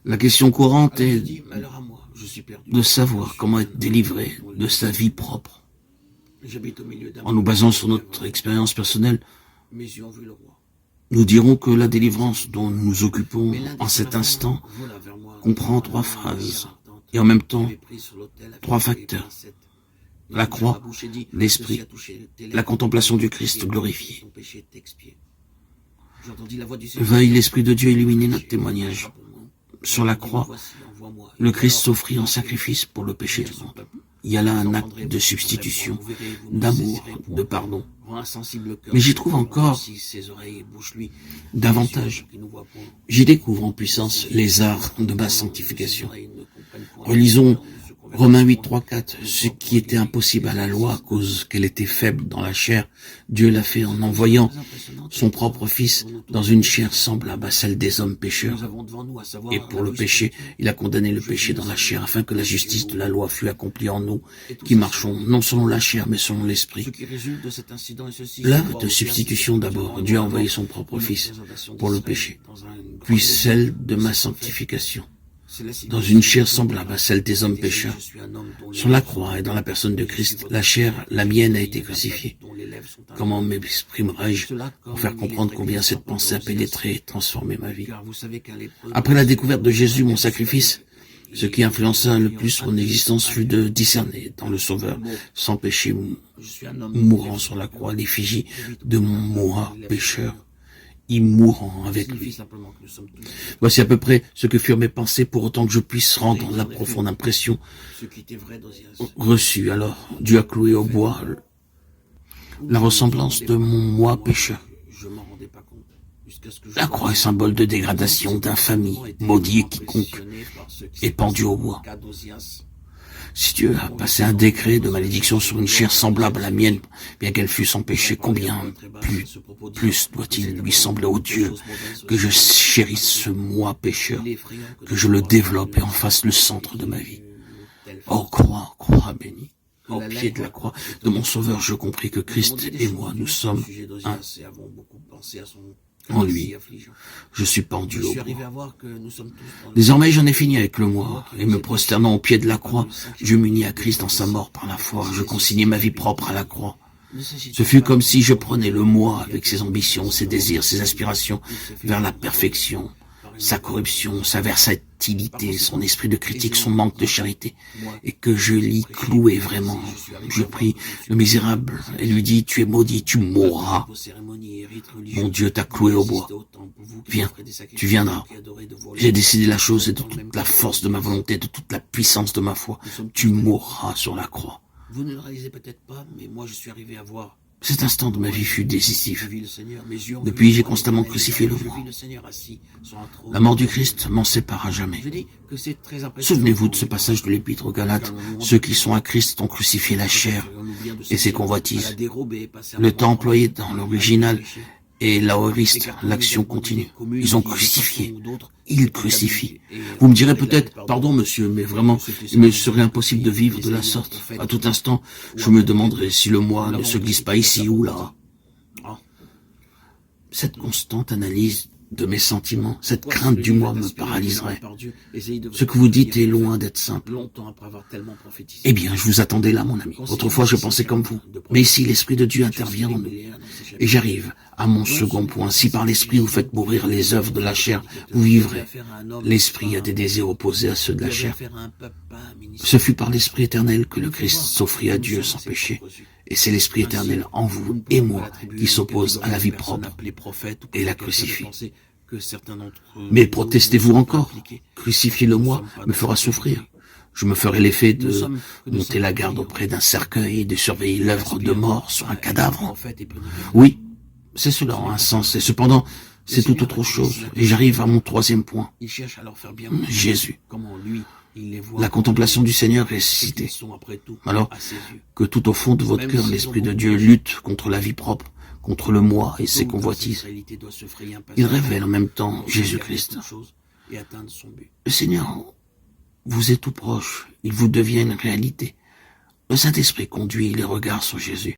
La question courante Alors je est dis, malheur à moi, je suis perdu. de savoir comment être délivré de sa vie propre. J'habite au milieu d'un En nous peuple basant de sur notre ténèbres. expérience personnelle, Mes yeux ont vu le roi. nous dirons que la délivrance dont nous nous occupons Mais l'un des en cet séraphins instant vola vers moi, comprend tenant 3 à la main une phases pierre ardente et en même qu'il temps avait prise sur l'autel avec 3 feu et facteurs. pincette. Il La toucha ma croix, bouche et dit, ceci l'esprit, a touché tes la lèvres, contemplation du ton Christ péché, glorifié. ton péché est expié. J'entendis la voix du Seigneur. Veuille l'Esprit de Dieu illuminer notre Péché, témoignage. frappe au monde. Sur la Il dit, me croix, voici, envoie-moi. le Et Christ alors, s'offrit en sacrifice pour le péché dis à du son monde. peuple, Il y a là vous un entendrez acte de votre substitution, voix, vous verrez, vous ne d'amour, saisirez point. de pardon. Rends insensible le cœur Mais de j'y mon trouve peuple, encore voici ses oreilles et bouche-lui, davantage. qui ne voient point. J'y découvre en puissance les arts de ma sanctification. Ses oreilles ne comprennent point. Relisons Ne se convertissent Romains 8, point. 3, 4. Ce qui était impossible à la loi à cause qu'elle était faible dans la chair, Dieu l'a fait en envoyant son propre Fils dans une chair semblable à celle des hommes pécheurs. Nous avons devant nous, à savoir Et pour le péché, il a condamné le péché dans la chair, afin que la justice de la loi fût accomplie en nous, qui marchons non selon la chair, mais selon l'esprit. Ce qui résulte de cet incident est ceci. L'œuvre de substitution d'abord, Dieu a envoyé son propre Fils pour le péché, puis celle de ma sanctification, dans une chair semblable à celle des hommes pécheurs. Sur la croix et dans la personne de Christ, la chair, la mienne, a été crucifiée. Comment m'exprimerai-je pour faire comprendre combien cette pensée a pénétré et transformé ma vie? Après la découverte de Jésus, mon sacrifice, ce qui influença le plus mon existence fut de discerner dans le Sauveur, sans péché, mourant sur la croix à l'effigie de mon moi pécheur, y mourant avec lui. Voici à peu près ce que furent mes pensées, pour autant que je puisse rendre la profonde impression reçue. Alors, Dieu a cloué au bois la ressemblance de mon moi pécheur. La croix est symbole de dégradation, d'infamie, maudit et quiconque est pendu au bois. Si Dieu a passé un décret de malédiction sur une chair semblable à la mienne, bien qu'elle fût sans péché, combien plus doit-il lui sembler au Dieu que je chérisse ce moi pécheur, que je le développe et en fasse le centre de ma vie. Oh, croix bénie. Au pied de la croix de mon Sauveur, je compris que Christ et moi, nous sommes un. En lui, je suis pendu au bois. Désormais, j'en ai fini avec le moi, et me prosternant au pied de la croix, je m'unis à Christ en sa mort par la foi. Je consignai ma vie propre à la croix. Ce fut comme si je prenais le moi avec ses ambitions, ses désirs, ses aspirations vers la perfection, sa corruption, sa versatilité, son esprit de critique, son manque de charité, et que je l'y clouais vraiment. Je pris le misérable et lui dis, tu es maudit, tu mourras. Mon Dieu t'a cloué au bois. Viens, tu viendras. J'ai décidé la chose et de toute la force de ma volonté, de toute la puissance de ma foi. Tu mourras sur la croix. Vous ne le réalisez peut-être pas, mais moi je suis arrivé à voir. Cet instant de ma vie fut décisif. Depuis, j'ai constamment crucifié le moi. La mort du Christ m'en sépare à jamais. Souvenez-vous de ce passage de l'Épître aux Galates. Ceux qui sont à Christ ont crucifié la chair et ses convoitises. Le temps employé dans l'original est l'aoriste, l'action continue. Ils ont crucifié. Ils crucifient. Vous me direz peut-être, pardon monsieur, mais vraiment, il me serait impossible de vivre de la sorte. À tout instant, je me demanderais si le moi ne se glisse pas ici ou là. Cette constante analyse de mes sentiments, cette crainte du moi me paralyserait. Ce que vous dites est loin d'être simple. Eh bien, je vous attendais là, mon ami. Autrefois, je pensais comme vous. Mais ici, l'Esprit de Dieu intervient en nous. Et j'arrive à mon second point. Si par l'Esprit vous faites mourir les œuvres de la chair, vous vivrez. L'Esprit a des désirs opposés à ceux de la chair. Ce fut par l'Esprit éternel que le Christ s'offrit à Dieu sans péché. Et c'est l'Esprit éternel en vous et moi qui s'oppose à la vie propre et la crucifie. Mais protestez-vous encore? Crucifier le moi me fera souffrir. Je me ferai l'effet de monter la garde auprès d'un cercueil et de surveiller l'œuvre de mort sur un cadavre. Oui, c'est cela en un sens, et cependant, c'est tout autre chose. Et j'arrive à mon troisième point. Jésus. La contemplation du Seigneur ressuscité. Alors que tout au fond de votre cœur, l'Esprit de Dieu lutte contre la vie propre, contre le moi et ses convoitises. Il révèle en même temps Jésus-Christ. Le Seigneur vous est tout proche, il vous devient une réalité. Le Saint-Esprit conduit les regards sur Jésus.